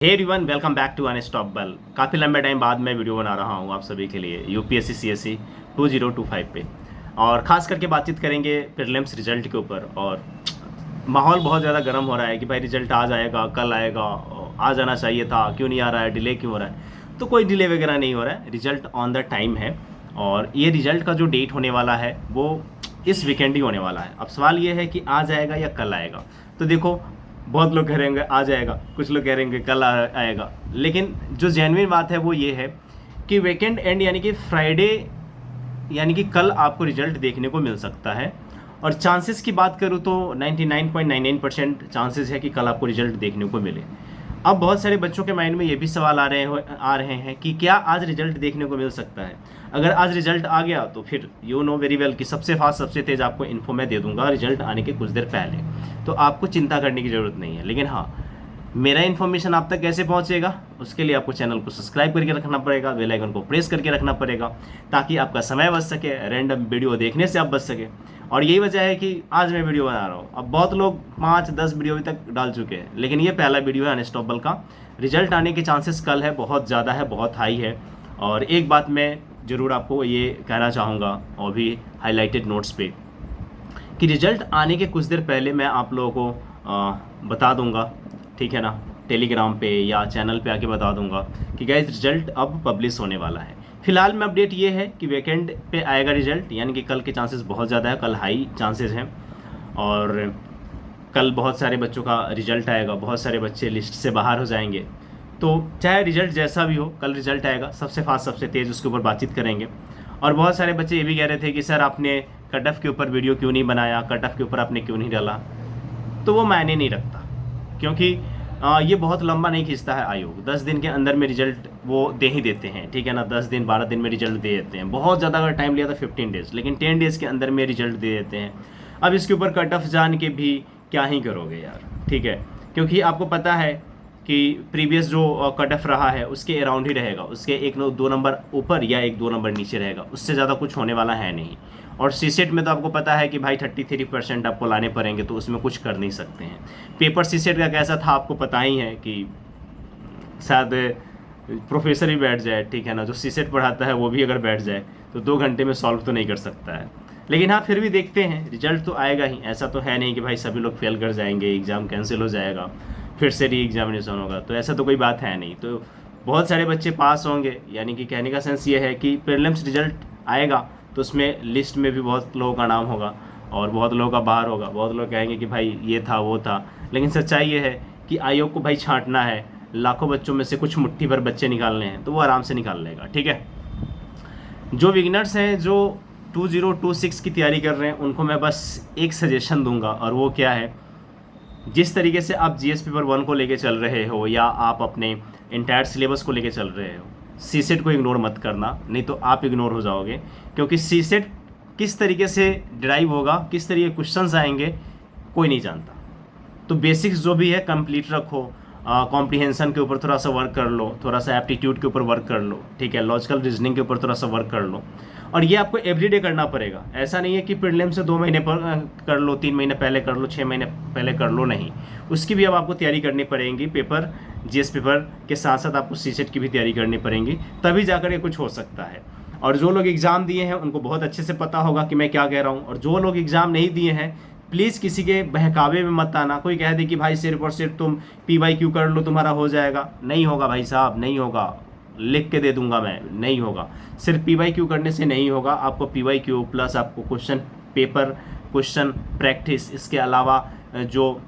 Hey everyone, welcome back to unstoppable. काफ़ी लंबे time बाद मैं वीडियो बना रहा हूँ आप सभी के लिए यूपीएससी सीएससी 2025 पे। और ख़ास करके बातचीत करेंगे प्रीलिम्स रिजल्ट के ऊपर। और माहौल बहुत ज़्यादा गर्म हो रहा है कि भाई रिजल्ट आज आएगा, कल आएगा, आ जाना चाहिए था, क्यों नहीं आ रहा है, डिले क्यों हो रहा है। तो कोई डिले वगैरह नहीं हो रहा है, रिजल्ट ऑन द टाइम है। और ये रिजल्ट का जो डेट होने वाला है वो इस वीकेंड ही होने वाला है। अब सवाल ये है कि आज आएगा या कल आएगा। तो देखो, बहुत लोग कह रहे होंगे आ जाएगा, कुछ लोग कह रहे होंगे कल आएगा। लेकिन जो जेन्युइन बात है वो ये है कि वीकेंड एंड यानी कि फ्राइडे यानी कि कल आपको रिजल्ट देखने को मिल सकता है। और चांसेस की बात करूँ तो 99.99% चांसेस है कि कल आपको रिजल्ट देखने को मिले। अब बहुत सारे बच्चों के माइंड में ये भी सवाल आ रहे हैं कि क्या आज रिजल्ट देखने को मिल सकता है। अगर आज रिजल्ट आ गया तो फिर यू नो वेरी वेल कि सबसे फास्ट सबसे तेज़ आपको इन्फो मैं दे दूंगा रिजल्ट आने के कुछ देर पहले। तो आपको चिंता करने की ज़रूरत नहीं है। लेकिन हाँ, मेरा इन्फॉर्मेशन आप तक कैसे पहुंचेगा, उसके लिए आपको चैनल को सब्सक्राइब करके रखना पड़ेगा, बेल आइकन को प्रेस करके रखना पड़ेगा, ताकि आपका समय बच सके, रैंडम वीडियो देखने से आप बच सके। और यही वजह है कि आज मैं वीडियो बना रहा हूँ। अब बहुत लोग 5-10 वीडियो अभी तक डाल चुके हैं, लेकिन ये पहला वीडियो है अनस्टॉपेबल का। रिजल्ट आने के चांसेस कल है, बहुत ज़्यादा है, बहुत हाई है। और एक बात मैं ज़रूर आपको ये कहना चाहूँगा, और भी हाईलाइटेड नोट्स पे, कि रिजल्ट आने के कुछ देर पहले मैं आप लोगों को बता दूंगा, ठीक है ना, टेलीग्राम पे या चैनल पे आके बता दूंगा कि गाइस रिजल्ट अब पब्लिश होने वाला है। फिलहाल में अपडेट ये है कि वीकेंड पे आएगा रिजल्ट, यानी कि कल के चांसेस बहुत ज़्यादा है, कल हाई चांसेस हैं। और कल बहुत सारे बच्चों का रिजल्ट आएगा, बहुत सारे बच्चे लिस्ट से बाहर हो जाएंगे। तो चाहे रिजल्ट जैसा भी हो, कल रिजल्ट आएगा, सबसे फास्ट सबसे तेज़ उसके ऊपर बातचीत करेंगे। और बहुत सारे बच्चे ये भी कह रहे थे कि सर आपने कट ऑफ के ऊपर वीडियो क्यों नहीं बनाया, कट ऑफ के ऊपर आपने क्यों नहीं डाला। तो वो मायने नहीं रखता, क्योंकि ये बहुत लंबा नहीं खींचता है आयोग। 10 दिन के अंदर में रिजल्ट वो दे ही देते हैं, ठीक है ना। 10 दिन 12 दिन में रिजल्ट दे देते हैं। बहुत ज़्यादा अगर टाइम लिया तो 15 डेज़, लेकिन 10 डेज़ के अंदर में रिजल्ट दे देते हैं। अब इसके ऊपर कट ऑफ जान के भी क्या ही करोगे यार, ठीक है। क्योंकि आपको पता है कि प्रीवियस जो कट ऑफ रहा है उसके अराउंड ही रहेगा, उसके 1-2 नंबर ऊपर या 1-2 नंबर नीचे रहेगा, उससे ज़्यादा कुछ होने वाला है नहीं। और सीसेट में तो आपको पता है कि भाई 33% आपको लाने पड़ेंगे, तो उसमें कुछ कर नहीं सकते हैं। पेपर सीसेट का कैसा था आपको पता ही है कि शायद प्रोफेसर ही बैठ जाए, ठीक है ना, जो सीसेट पढ़ाता है वो भी अगर बैठ जाए तो 2 घंटे में सॉल्व तो नहीं कर सकता है। लेकिन हाँ, फिर भी देखते हैं, रिजल्ट तो आएगा ही। ऐसा तो है नहीं कि भाई सभी लोग फेल कर जाएंगे, एग्ज़ाम कैंसिल हो जाएगा, फिर से री एग्जामिनेशन होगा, तो ऐसा तो कोई बात है नहीं। तो बहुत सारे बच्चे पास होंगे, यानी कि कहने का सेंस ये है कि प्रीलिम्स रिजल्ट आएगा तो उसमें लिस्ट में भी बहुत लोगों का नाम होगा और बहुत लोगों का बाहर होगा। बहुत लोग कहेंगे कि भाई ये था वो था, लेकिन सच्चाई ये है कि आयोग को भाई छांटना है। लाखों बच्चों में से कुछ मुट्ठी भर बच्चे निकालने हैं, तो वो आराम से निकाल लेगा, ठीक है। जो बिगिनर्स हैं, जो 2026 की तैयारी कर रहे हैं, उनको मैं बस एक सजेशन दूंगा, और वो क्या है, जिस तरीके से आप जीएस पेपर 1 को लेके चल रहे हो, या आप अपने इंटायर सिलेबस को लेके चल रहे हो, सीसेट को इग्नोर मत करना, नहीं तो आप इग्नोर हो जाओगे। क्योंकि सीसेट किस तरीके से ड्राइव होगा, किस तरीके क्वेश्चंस आएंगे, कोई नहीं जानता। तो बेसिक्स जो भी है कंप्लीट रखो, कॉम्प्रिहेंशन के ऊपर थोड़ा सा वर्क कर लो, थोड़ा सा एप्टीट्यूड के ऊपर वर्क कर लो, ठीक है, लॉजिकल रीजनिंग के ऊपर थोड़ा सा वर्क कर लो। और ये आपको एवरीडे करना पड़ेगा। ऐसा नहीं है कि प्रीलिम से 2 महीने पर कर लो, 3 महीने पहले कर लो, 6 महीने पहले कर लो, नहीं। उसकी भी अब आपको तैयारी करनी पड़ेगी। पेपर जीएस पेपर के साथ साथ आपको सीसेट की भी तैयारी करनी पड़ेगी, तभी जाकर ये कुछ हो सकता है। और जो लोग एग्ज़ाम दिए हैं उनको बहुत अच्छे से पता होगा कि मैं क्या कह रहा हूँ। और जो लोग एग्ज़ाम नहीं दिए हैं, प्लीज़ किसी के बहकावे में मत आना। कोई कह दे कि भाई सिर्फ और सिर्फ तुम PYQ कर लो, तुम्हारा हो जाएगा। नहीं होगा भाई साहब, नहीं होगा, लिख के दे दूंगा मैं, नहीं होगा। सिर्फ PYQ करने से नहीं होगा, आपको PYQ प्लस आपको क्वेश्चन पेपर, क्वेश्चन प्रैक्टिस, इसके अलावा जो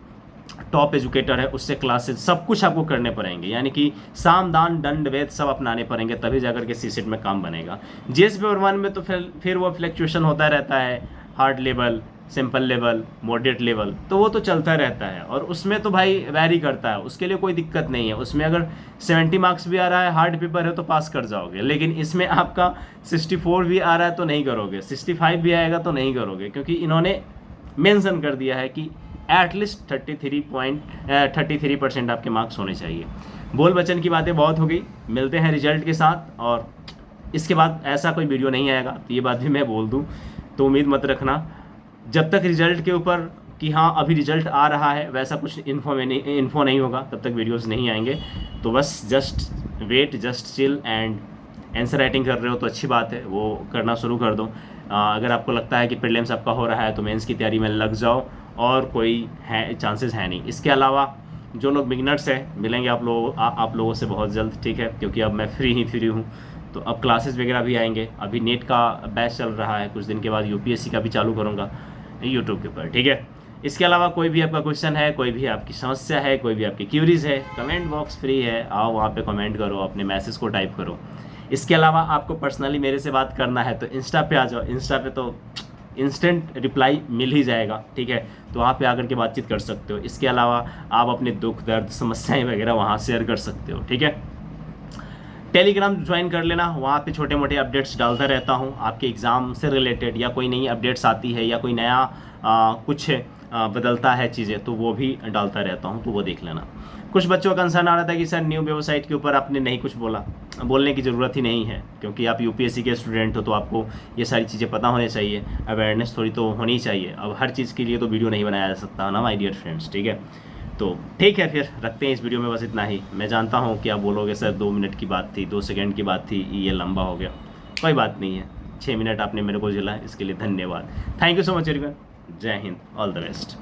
टॉप एजुकेटर है उससे क्लासेस, सब कुछ आपको करने पड़ेंगे। यानी कि साम दान दंड वेद सब अपनाने पड़ेंगे, तभी जाकर के सीसेट में काम बनेगा। जीएस पेपर 1 में तो फिर वो फ्लक्चुएशन होता रहता है, hard level, simple level, moderate level, तो वो तो चलता रहता है। और उसमें तो भाई वैरी करता है, उसके लिए कोई दिक्कत नहीं है। उसमें अगर 70 मार्क्स भी आ रहा है, हार्ड पेपर है, तो पास कर जाओगे। लेकिन इसमें आपका 64 भी आ रहा है तो नहीं करोगे, 65 भी आएगा तो नहीं करोगे, क्योंकि इन्होंने मेंशन कर दिया है कि एटलीस्ट 33% आपके मार्क्स होने चाहिए। बोल बचन की बातें बहुत हो गई, मिलते हैं रिजल्ट के साथ। और इसके बाद ऐसा कोई वीडियो नहीं आएगा, तो ये बात भी मैं बोल दूँ, तो उम्मीद मत रखना। जब तक रिजल्ट के ऊपर कि हाँ अभी रिजल्ट आ रहा है, वैसा कुछ इन्फो नहीं होगा, तब तक वीडियोस नहीं आएंगे। तो बस just wait, just chill and answer writing कर रहे हो तो अच्छी बात है, वो करना शुरू कर दो। अगर आपको लगता है कि प्रीलिम्स आपका हो रहा है तो मेंस की तैयारी में लग जाओ, और कोई है चांसेस है नहीं। इसके अलावा जो लोग बिगनर्स हैं, मिलेंगे आप लोगों से बहुत जल्द, ठीक है, क्योंकि अब मैं फ्री हूँ। तो अब क्लासेस वगैरह भी आएंगे, अभी नेट का बैच चल रहा है, कुछ दिन के बाद यूपीएससी का भी चालू करूँगा यूट्यूब के ऊपर, ठीक है। इसके अलावा कोई भी आपका क्वेश्चन है, कोई भी आपकी समस्या है, कोई भी आपकी क्यूरीज है, कमेंट बॉक्स फ्री है, आओ वहाँ पे कमेंट करो, अपने मैसेज को टाइप करो। इसके अलावा आपको पर्सनली मेरे से बात करना है तो इंस्टा पे आ जाओ, इंस्टा पे तो इंस्टेंट रिप्लाई मिल ही जाएगा, ठीक है, तो वहाँ पे आकर के बातचीत कर सकते हो। इसके अलावा आप अपने दुख दर्द समस्याएं वगैरह वहाँ शेयर कर सकते हो, ठीक है। टेलीग्राम ज्वाइन कर लेना, वहाँ पे छोटे मोटे अपडेट्स डालता रहता हूँ, आपके एग्ज़ाम से रिलेटेड या कोई नई अपडेट्स आती है या कोई नया कुछ बदलता है चीज़ें, तो वो भी डालता रहता हूँ, तो वो देख लेना। कुछ बच्चों का कंसर्न आ रहा था कि सर न्यू वेबसाइट के ऊपर आपने नहीं कुछ बोला, बोलने की ज़रूरत ही नहीं है, क्योंकि आप यूपीएससी के स्टूडेंट हो तो आपको ये सारी चीज़ें पता होनी चाहिए, अवेयरनेस थोड़ी तो होनी चाहिए। अब हर चीज़ के लिए तो वीडियो नहीं बनाया जा सकता ना माय डियर फ्रेंड्स, ठीक है। तो ठीक है, फिर रखते हैं इस वीडियो में बस इतना ही। मैं जानता हूँ कि आप बोलोगे सर 2 मिनट की बात थी, 2 सेकंड की बात थी, ये लंबा हो गया, कोई बात नहीं है, 6 मिनट आपने मेरे को झेला, इसके लिए धन्यवाद। Thank you so much everyone, जय हिंद, ऑल द बेस्ट।